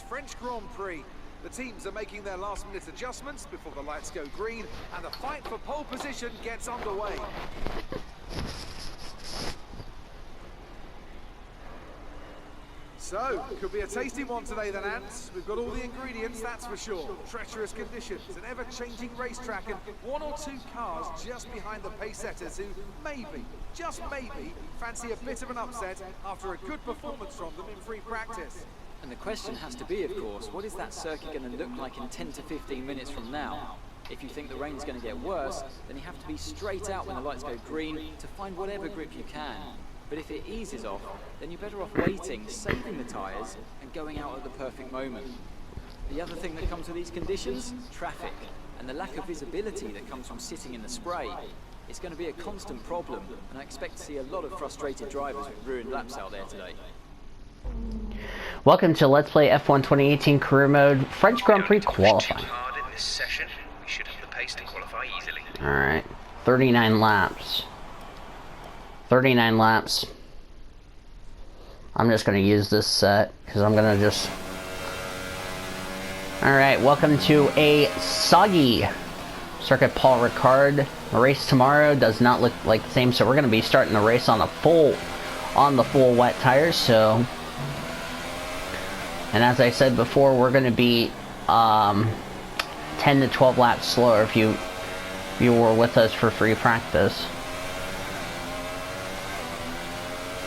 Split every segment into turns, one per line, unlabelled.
French Grand Prix. The teams are making their last-minute adjustments before the lights go green, and the fight for pole position gets underway. So, could be a tasty one today then, Ants. We've got all the ingredients, that's for sure. Treacherous conditions, an ever-changing racetrack, and one or two cars just behind the pace setters who maybe, just maybe, fancy a bit of an upset after a good performance from them in free practice.
And the question has to be, of course, what is that circuit going to look like in 10 to 15 minutes from now? If you think the rain's going to get worse, then you have to be straight out when the lights go green to find whatever grip you can. But if it eases off, then you're better off waiting, saving the tyres, and going out at the perfect moment. The other thing that comes with these conditions, traffic, and the lack of visibility that comes from sitting in the spray. It's going to be a constant problem, and I expect to see a lot of frustrated drivers with ruined laps out there today.
Welcome to Let's Play F1 2018 Career Mode French Grand Prix qualifying.
Hard in this session. We should have the pace to qualify easily.
Alright, 39 laps. 39 laps. I'm just going to use this set because I'm going to just... Alright, welcome to a soggy circuit Paul Ricard. The race tomorrow does not look like the same, so we're going to be starting the race on the full wet tires, so... And as I said before, we're going to be 10 to 12 laps slower if you were with us for free practice.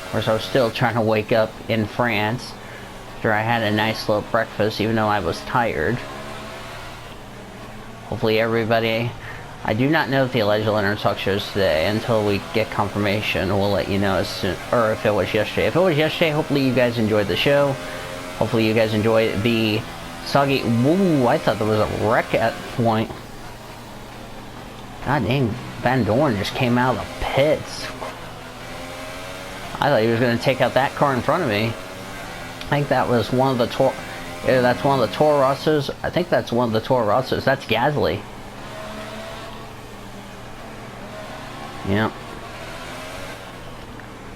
Of course, I was still trying to wake up in France after I had a nice little breakfast, even though I was tired. Hopefully everybody... I do not know if the alleged will enter talk shows today until we get confirmation. We'll let you know as soon... Or if it was yesterday. If it was yesterday, hopefully you guys enjoyed the show. Hopefully you guys enjoy the soggy... Woo, I thought there was a wreck at point. God dang, Van Dorn just came out of the pits. I thought he was going to take out that car in front of me. I think that was one of the that's one of the Toro Rossos. I think that's one of the Toro Rossos. That's Gasly. Yep.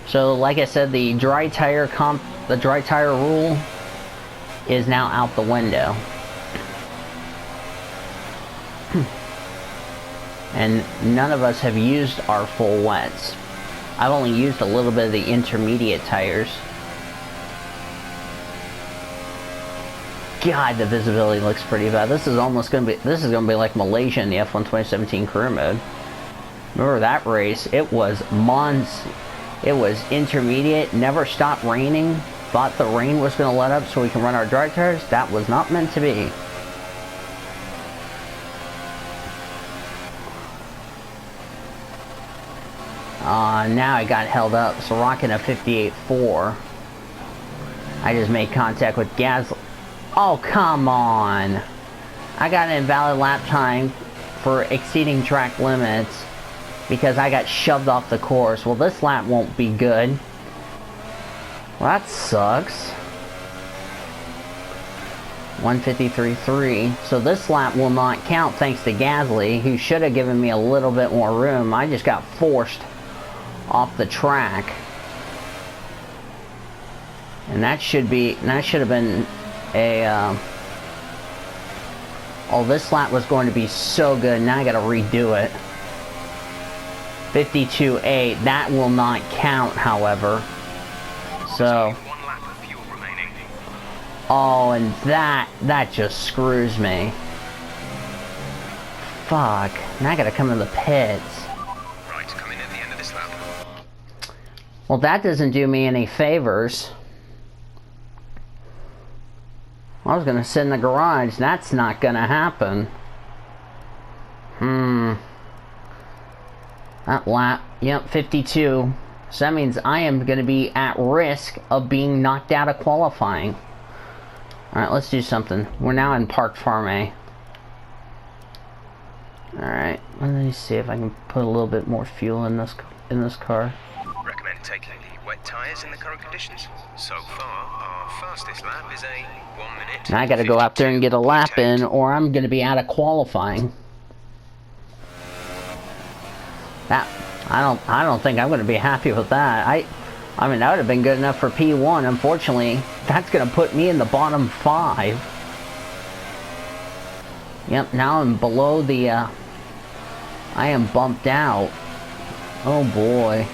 So, like I said, the dry tire rule is now out the window. And none of us have used our full wets. I've only used a little bit of the intermediate tires. God, the visibility looks pretty bad. This is almost gonna be like Malaysia in the F1 2017 career mode. Remember that race? It was intermediate, never stopped raining. Thought the rain was gonna let up so we can run our dry tires. That was not meant to be. Now I got held up, so rocking a 58.4. I just made contact with Gasly. Oh, come on! I got an invalid lap time for exceeding track limits because I got shoved off the course. Well, this lap won't be good. Well, that sucks. 153.3. So this lap will not count thanks to Gasly, who should have given me a little bit more room. I just got forced off the track. And that should have been a oh, this lap was going to be so good. Now I gotta redo it. 52.8. That will not count, however. So oh, and that just screws me. Fuck. Now I gotta come in the pits.
Right, come in at the end of this lap.
Well, that doesn't do me any favors. I was gonna sit in the garage. That's not gonna happen. That lap, yep, 52. So that means I am gonna be at risk of being knocked out of qualifying. Alright, let's do something. We're now in Park Farm A. Alright, let me see if I can put a little bit more fuel in this car.
Recommend taking the wet tyres in the current conditions. So far, our fastest lap is a 1 minute.
Now I gotta go out there and get a lap in, or I'm gonna be out of qualifying. That I don't think I'm gonna be happy with that. I mean, that would have been good enough for P1. Unfortunately, that's going to put me in the bottom 5. Yep, now I'm below the, I am bumped out. Oh boy.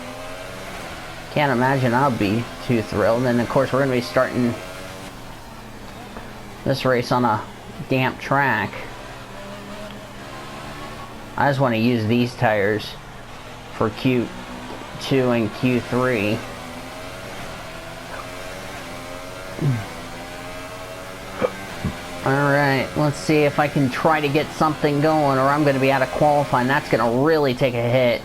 Can't imagine I'll be too thrilled. And of course, we're going to be starting this race on a damp track. I just want to use these tires for Q2 and Q3. Alright, let's see if I can try to get something going, or I'm going to be out of qualifying. That's going to really take a hit.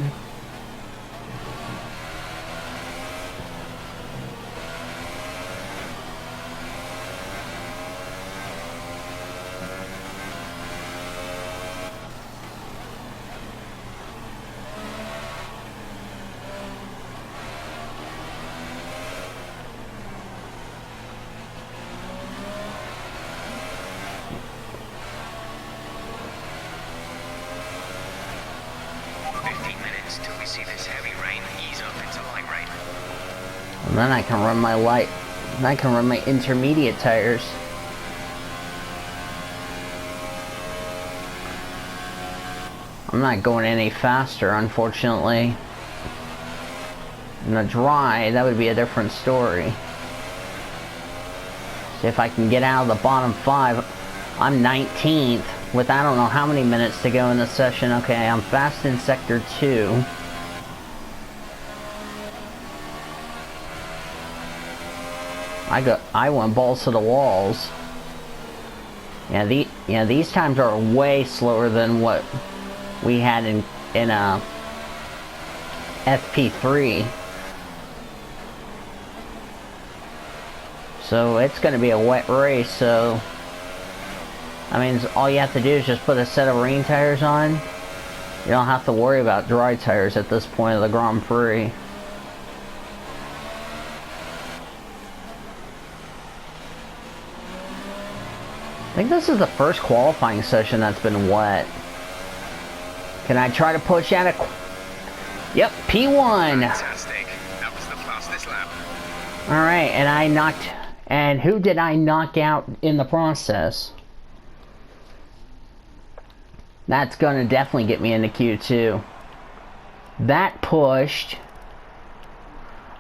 And then I can run my light. And I can run my intermediate tires. I'm not going any faster, unfortunately. In the dry, that would be a different story. See if I can get out of the bottom 5. I'm 19th with I don't know how many minutes to go in the session. Okay, I'm fast in sector 2. I went balls to the walls. Yeah, these times are way slower than what we had in FP3. So it's going to be a wet race. So I mean, all you have to do is just put a set of rain tires on. You don't have to worry about dry tires at this point of the Grand Prix. I think this is the first qualifying session that's been wet. Can I try to push out a... Yep, P1!
Fantastic. That was the fastest lap.
Alright, and I knocked... And who did I knock out in the process? That's gonna definitely get me into Q2. That pushed...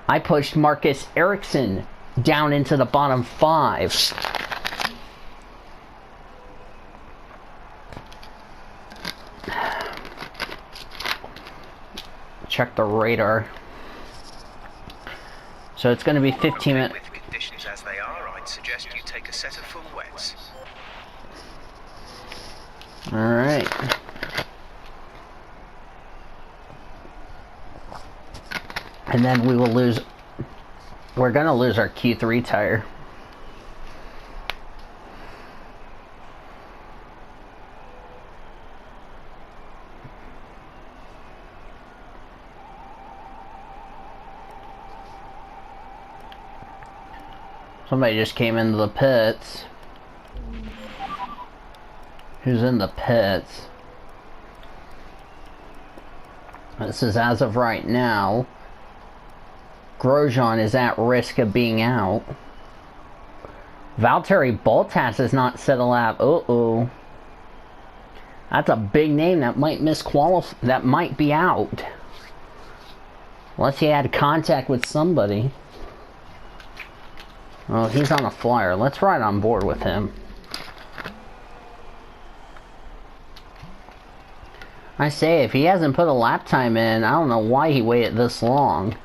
I pushed Marcus Ericsson down into the bottom 5. Check the radar. So it's going to be 15 minutes.
With conditions as they are, I'd suggest you take a set of full wets.
Alright. And then we will lose... We're going to lose our Q3 tire. Somebody just came into the pits. Who's in the pits? This is as of right now. Grosjean is at risk of being out. Valtteri Bottas is not set a lap. Uh-oh. That's a big name that might that might be out. Unless he had contact with somebody. Oh, he's on a flyer. Let's ride on board with him. I say, if he hasn't put a lap time in, I don't know why he waited this long.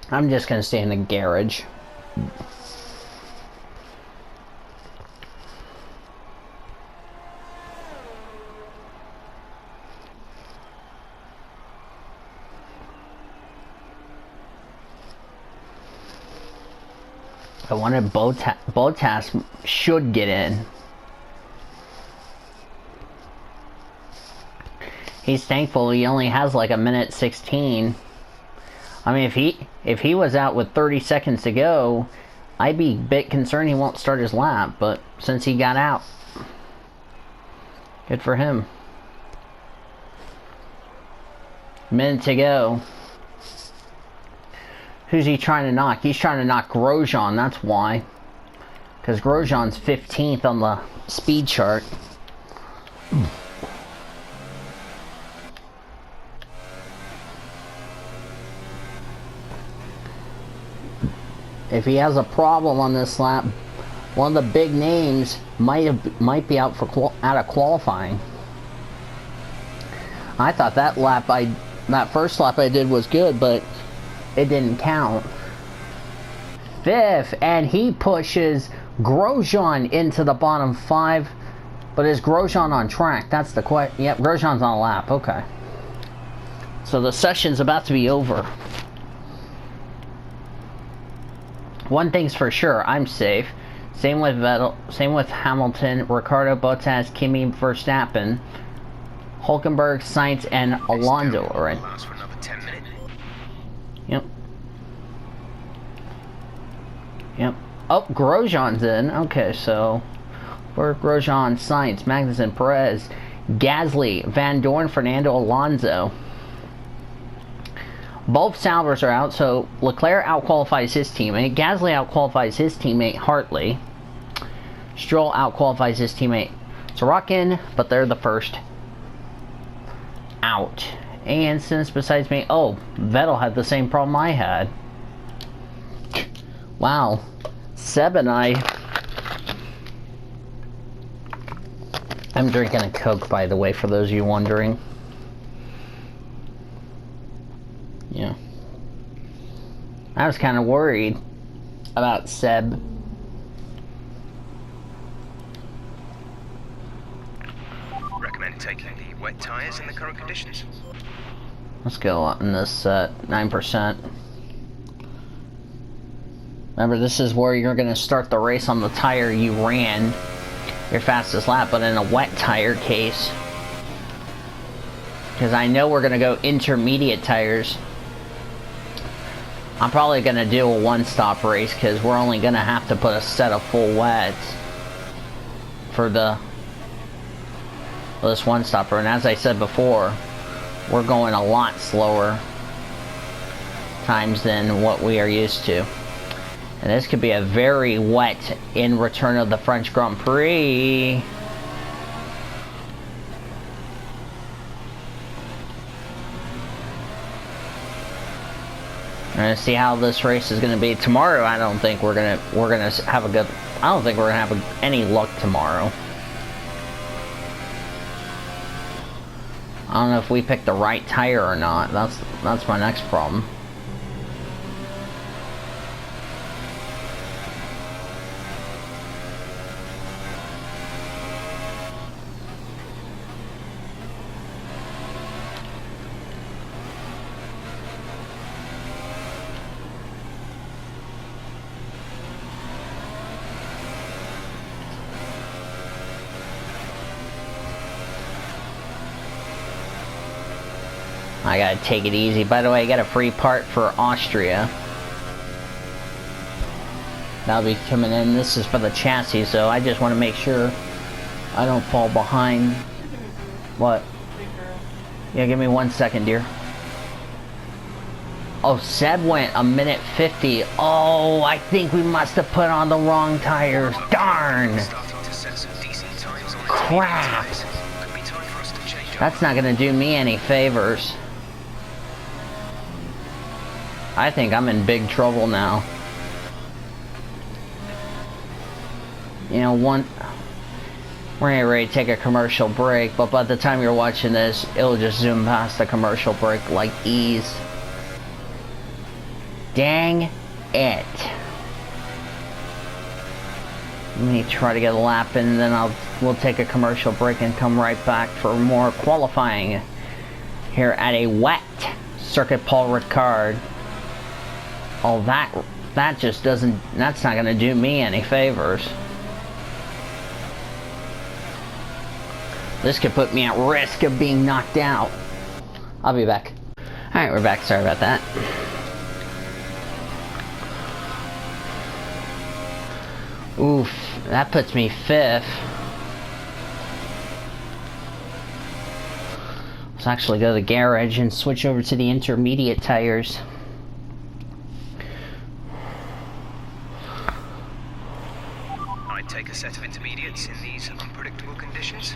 I'm just gonna stay in the garage. I wanted Bottas should get in. He's thankful he only has like a minute 16. I mean, if he was out with 30 seconds to go, I'd be a bit concerned he won't start his lap, but since he got out, good for him. Minute to go. Who's he trying to knock? He's trying to knock Grosjean, that's why. Because Grosjean's 15th on the speed chart. If he has a problem on this lap, one of the big names might be out of qualifying. I thought that first lap I did was good, but it didn't count. 5th, and he pushes Grosjean into the bottom 5. But is Grosjean on track? That's the question. Yep, Grosjean's on a lap. Okay. So the session's about to be over. One thing's for sure, I'm safe. Same with Vettel, same with Hamilton, Ricardo, Bottas, Kimi, Verstappen, Hülkenberg, Sainz, and Alonso. All right. Yep. Yep. Oh, Grosjean's in. Okay, so for Grosjean, Sainz, Magnussen, Perez, Gasly, Van Dorn, Fernando Alonso. Both Salvers are out, so Leclerc outqualifies his teammate. Gasly outqualifies his teammate Hartley. Stroll outqualifies his teammate Sorokin, but they're the first out. And since besides me, oh, Vettel had the same problem I had. Wow. Seb and I'm drinking a Coke, by the way, for those of you wondering. Yeah. I was kind of worried about Seb.
Recommend taking the wet tires in the current conditions.
Let's go on this 9%. Remember, this is where you're going to start the race on the tire you ran your fastest lap, but in a wet tire case. Because I know we're going to go intermediate tires. I'm probably going to do a one-stop race because we're only going to have to put a set of full wets for this one-stopper. And as I said before, we're going a lot slower times than what we are used to. And this could be a very wet in return of the French Grand Prix. We're gonna see how this race is gonna be tomorrow. I don't think we're gonna have a good. I don't think we're gonna have any luck tomorrow. I don't know if we picked the right tire or not. That's my next problem. I gotta take it easy. By the way, I got a free part for Austria. That'll be coming in. This is for the chassis, so I just want to make sure I don't fall behind. What? Yeah, give me 1 second, dear. Oh, Seb went a minute 50. Oh, I think we must have put on the wrong tires. Darn! Crap! That's not gonna do me any favors. I think I'm in big trouble now. You know, we're getting ready to take a commercial break, but by the time you're watching this, it'll just zoom past the commercial break like ease. Dang it. Let me try to get a lap in, and then we'll take a commercial break and come right back for more qualifying here at a wet Circuit Paul Ricard. Oh, that just doesn't, that's not going to do me any favors. This could put me at risk of being knocked out. I'll be back. Alright, we're back. Sorry about that. Oof, that puts me 5th. Let's actually go to the garage and switch over to the intermediate tires.
I'd take a set of intermediates in these unpredictable conditions.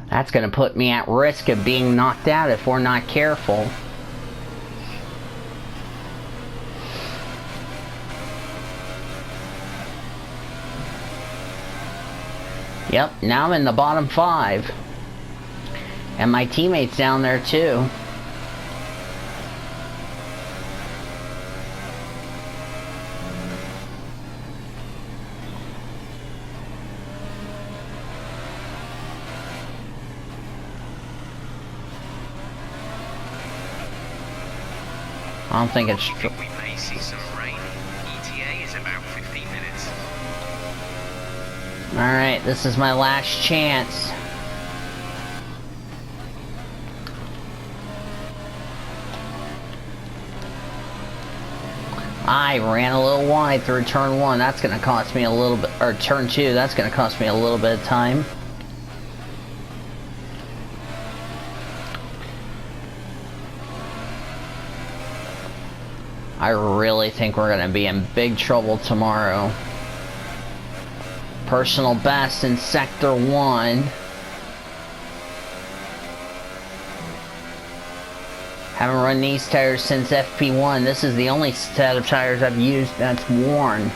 That's going to put me at risk of being knocked out if we're not careful. Yep, now I'm in the bottom 5. And my teammate's down there too. I don't think it's true.
We may see some rain. ETA is about 15 minutes.
Alright, this is my last chance. I ran a little wide through turn 1. That's going to cost me a little bit, or turn 2, that's going to cost me a little bit of time. I really think we're going to be in big trouble tomorrow. Personal best in Sector 1. Haven't run these tires since FP1. This is the only set of tires I've used that's worn.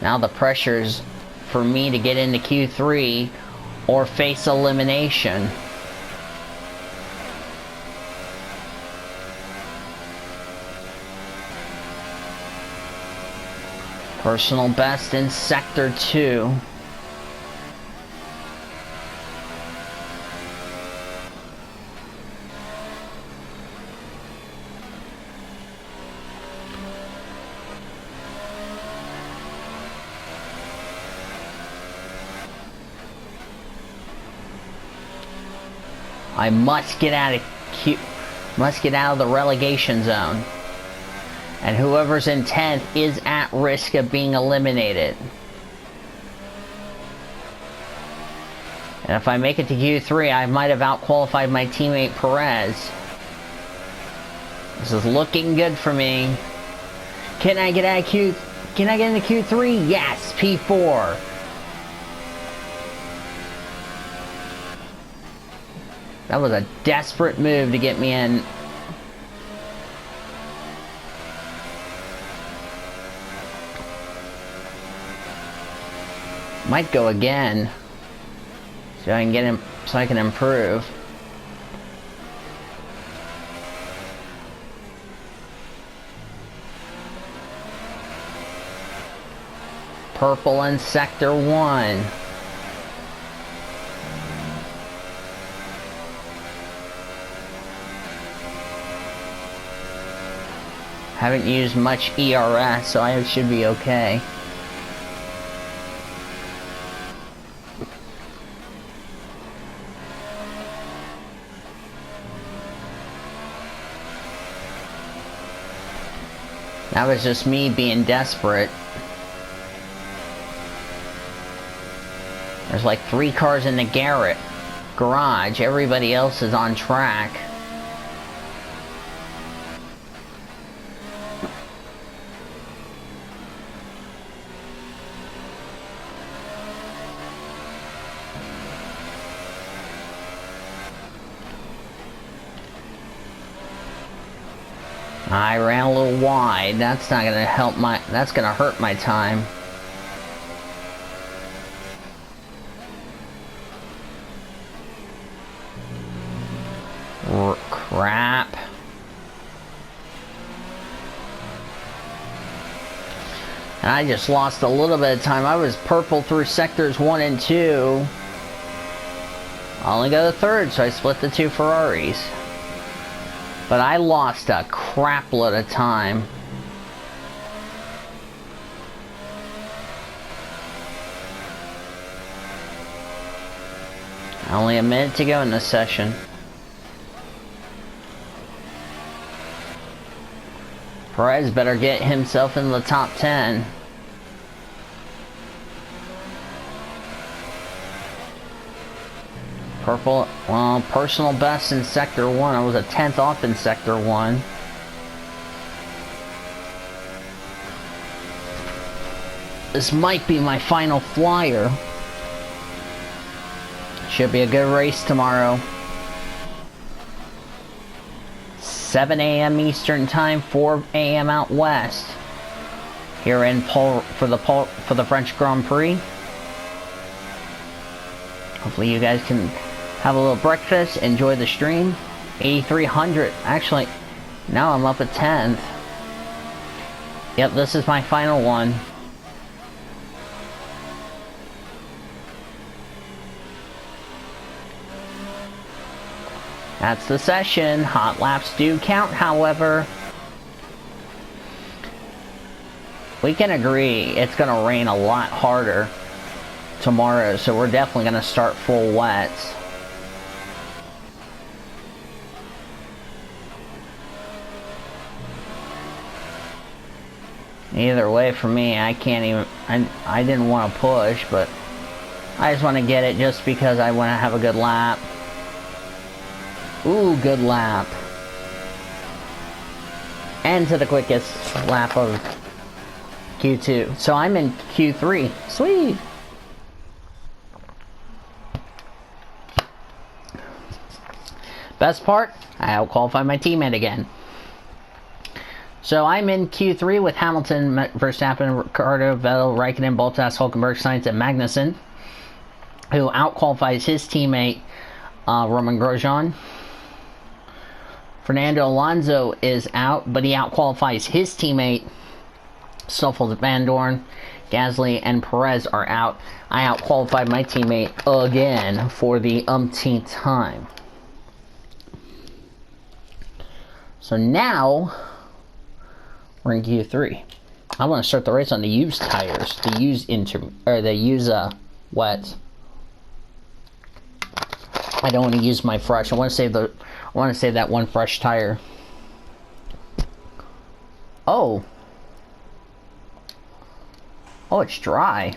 Now the pressure's for me to get into Q3 or face elimination. Personal best in Sector 2. I must get out of the relegation zone. And whoever's in 10th is at risk of being eliminated. And if I make it to Q3, I might have outqualified my teammate Perez. This is looking good for me. Can I get into Q3? Yes, P4. That was a desperate move to get me in. Might go again, so I can get him, so I can improve. Purple in Sector 1. Haven't used much ERS, so I should be okay. That was just me being desperate. There's like 3 cars in the garage. Everybody else is on track. I ran a little wide. That's not gonna help that's gonna hurt my time. Crap. And I just lost a little bit of time. I was purple through sectors 1 and 2. I only got a third, so I split the 2 Ferraris. But I lost a crap load of time. Only a minute to go in this session. Perez better get himself in the top 10. Purple, well, personal best in Sector 1. I was a 10th off in Sector 1. This might be my final flyer. Should be a good race tomorrow. 7 a.m. Eastern Time, 4 a.m. out west. Here in for the French Grand Prix. Hopefully you guys can have a little breakfast, enjoy the stream. 8,300. Actually, now I'm up at 10th. Yep, this is my final one. That's the session. Hot laps do count, however. We can agree it's going to rain a lot harder tomorrow, so we're definitely going to start full wets. Either way, for me, I can't even... I didn't want to push, but I just want to get it just because I want to have a good lap. Ooh, good lap. And to the quickest lap of Q2. So I'm in Q3. Sweet! Best part, I out-qualified my teammate again. So I'm in Q3 with Hamilton, Verstappen, Ricciardo, Vettel, Raikkonen, Bottas, Hülkenberg, Sainz, and Magnussen, who out-qualifies his teammate, Roman Grosjean. Fernando Alonso is out, but he out-qualifies his teammate, Stoffel Van Dorn. Gasly and Perez are out. I out-qualified my teammate again for the umpteenth time. So now, we're in Q3. I want to start the race on the used tires, the used wet. I don't want to use my fresh. I want to save that one fresh tire. Oh, it's dry.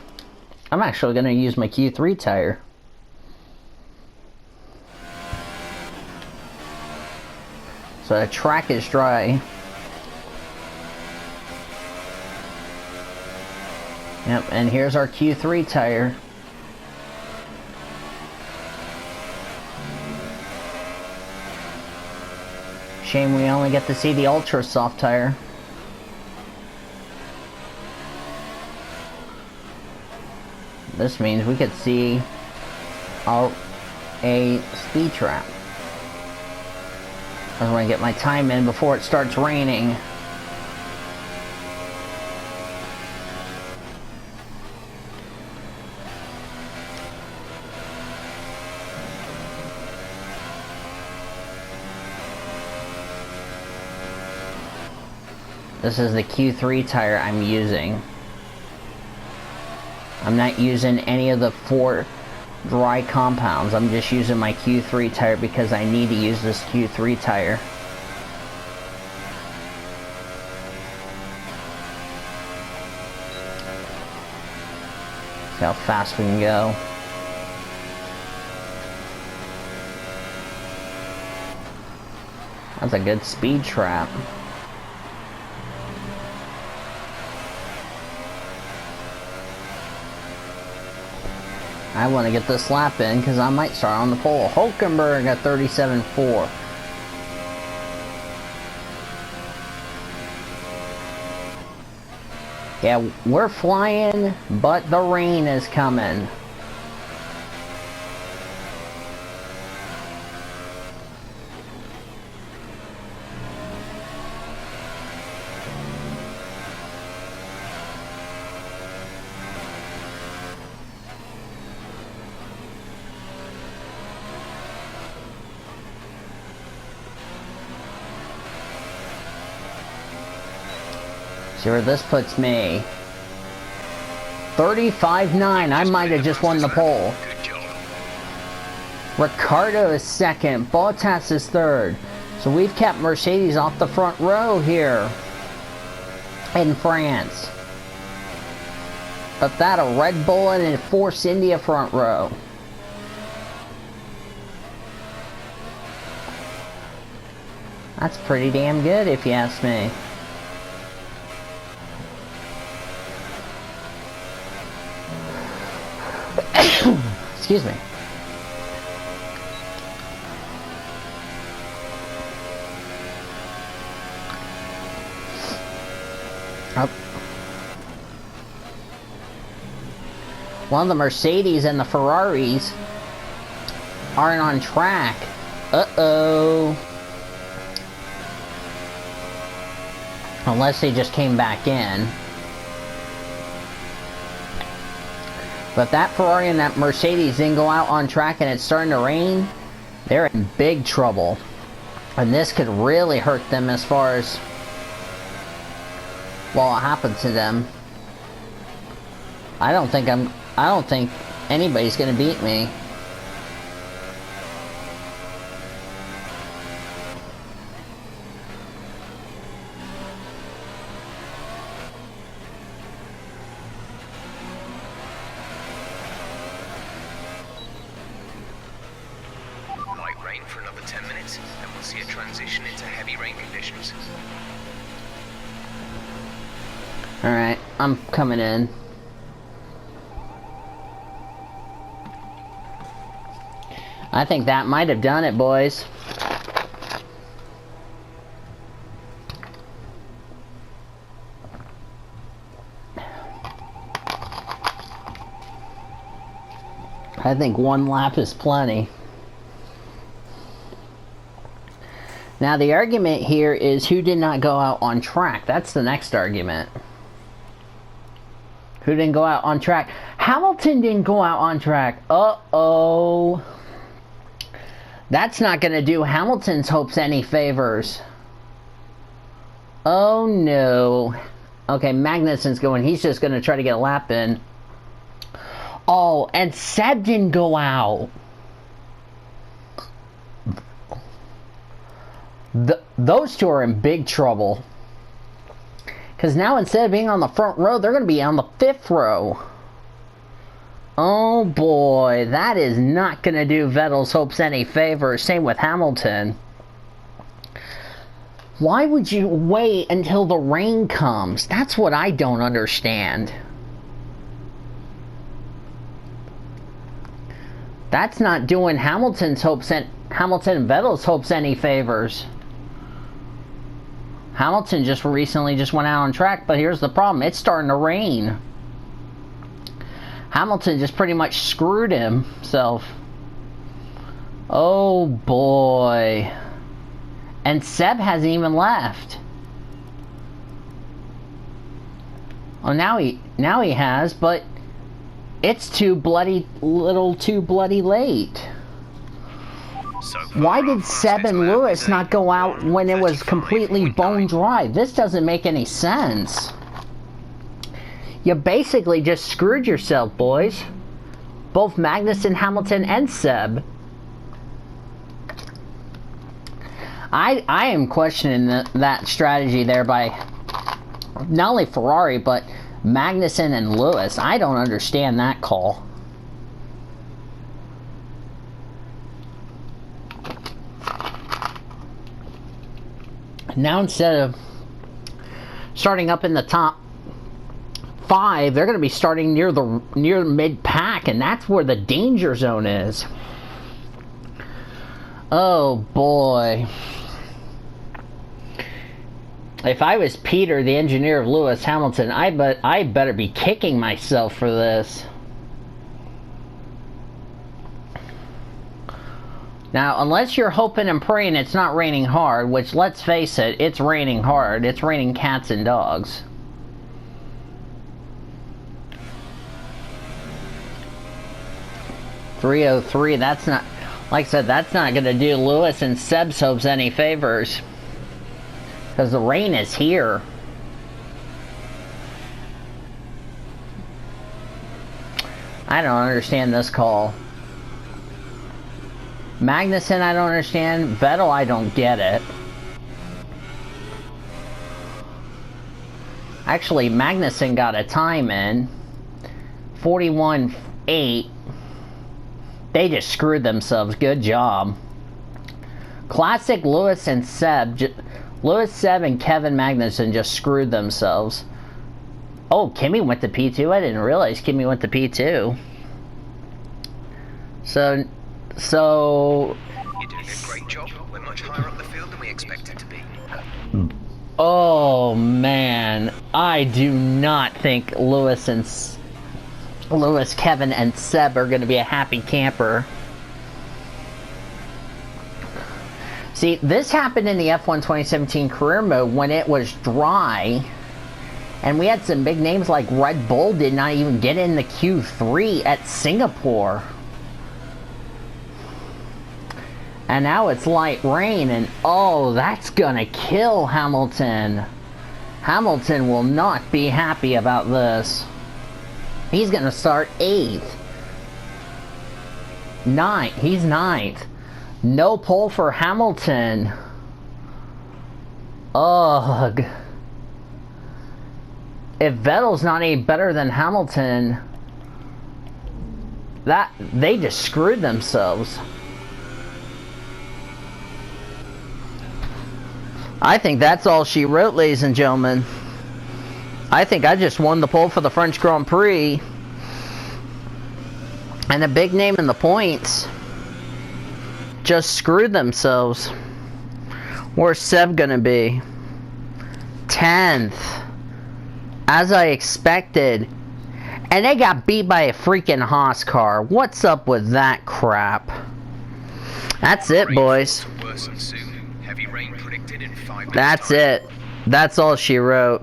I'm actually going to use my Q3 tire. So the track is dry. Yep, and here's our Q3 tire. Shame we only get to see the ultra soft tire. This means we could see a speed trap. I want to get my time in before it starts raining. This is the Q3 tire I'm using. I'm not using any of the 4 dry compounds. I'm just using my Q3 tire because I need to use this Q3 tire. See how fast we can go. That's a good speed trap. I want to get this lap in because I might start on the pole. Hülkenberg at 37.4. Yeah, we're flying, but the rain is coming. See where this puts me. 35.9. I might have just won the pole. Ricciardo is second. Bottas is third. So we've kept Mercedes off the front row here. in France. But that a Red Bull and a Force India front row. That's pretty damn good if you ask me. Excuse me. Oh. Well, the Mercedes and the Ferraris aren't on track. Uh-oh. Unless they just came back in. But that Ferrari and that Mercedes didn't go out on track and it's starting to rain, they're in big trouble. And this could really hurt them as far as what happened to them. I don't think anybody's gonna beat me.
Light rain for another 10 minutes, and we'll see a transition into heavy rain conditions.
Alright, I'm coming in. I think that might have done it, boys. I think one lap is plenty. Now the argument here is who did not go out on track. That's the next argument. Who didn't go out on track? Hamilton didn't go out on track. Uh-oh. That's not going to do Hamilton's hopes any favors. Oh no. Okay, Magnussen's going. He's just going to try to get a lap in. Oh, and Seb didn't go out. Those two are in big trouble. Because now instead of being on the front row, they're going to be on the 5th row. Oh boy, that is not going to do Vettel's hopes any favors. Same with Hamilton. Why would you wait until the rain comes? That's what I don't understand. That's not doing Hamilton and Vettel's hopes any favors. Hamilton just recently went out on track, but here's the problem. It's starting to rain. Hamilton just pretty much screwed himself. Oh boy. And Seb hasn't even left. Oh, now he has, but it's too bloody late. Why did Seb and Lewis not go out when it was completely bone dry? This doesn't make any sense. You basically just screwed yourself, boys. Both Magnussen, Hamilton, and Seb. I am questioning that strategy there by not only Ferrari, but Magnussen and Lewis. I don't understand that call. Now instead of starting up in the top 5, they're going to be starting near mid-pack, and that's where the danger zone is. Oh boy. If I was Peter, the engineer of Lewis Hamilton, I better be kicking myself for this. Now, unless you're hoping and praying it's not raining hard, which, let's face it, it's raining hard. It's raining cats and dogs. .303, that's not, like I said, that's not going to do Lewis and Seb's hopes any favors. Because the rain is here. I don't understand this call. Magnussen, I don't understand. Vettel, I don't get it. Actually, Magnussen got a time in 41.8. They just screwed themselves. Good job. Classic Lewis and Seb. Lewis, Seb, and Kevin Magnussen just screwed themselves. Oh, Kimi went to P2. I didn't realize Kimi went to P2. So...
You're doing a great job. We're much higher up the field than we expected to be.
Oh, man. I do not think Lewis, Kevin, and Seb are going to be a happy camper. See, this happened in the F1 2017 career mode when it was dry. And we had some big names like Red Bull did not even get in the Q3 at Singapore. And now it's light rain, and oh, that's gonna kill Hamilton. Hamilton will not be happy about this. He's gonna start 8th. 9th. He's 9th. No pole for Hamilton. Ugh. If Vettel's not any better than Hamilton, they just screwed themselves. I think that's all she wrote, ladies and gentlemen. I think I just won the pole for the French Grand Prix. And a big name in the points just screwed themselves. Where's Seb gonna be? 10th. As I expected. And they got beat by a freaking Haas car. What's up with that crap? That's it, boys.
Heavy rain predicted in 5 minutes.
That's it. That's all she wrote.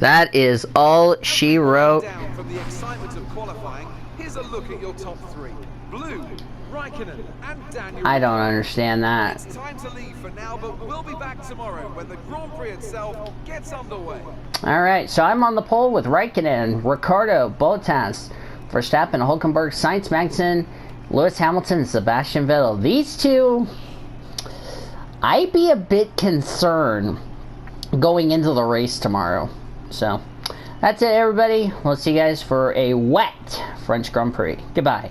That is all she wrote.
Down from the excitement of qualifying, here's a look at your top 3. Blue, Raikkonen, and Daniel.
I don't understand that.
It's time to leave for now, but we'll be back tomorrow when the Grand Prix itself gets underway.
Alright, so I'm on the pole with Raikkonen, Ricciardo, Bottas, Verstappen, Hülkenberg, Sainz, Magnussen, Lewis Hamilton, and Sebastian Vettel. These two, I'd be a bit concerned going into the race tomorrow. So, that's it, everybody. We'll see you guys for a wet French Grand Prix. Goodbye.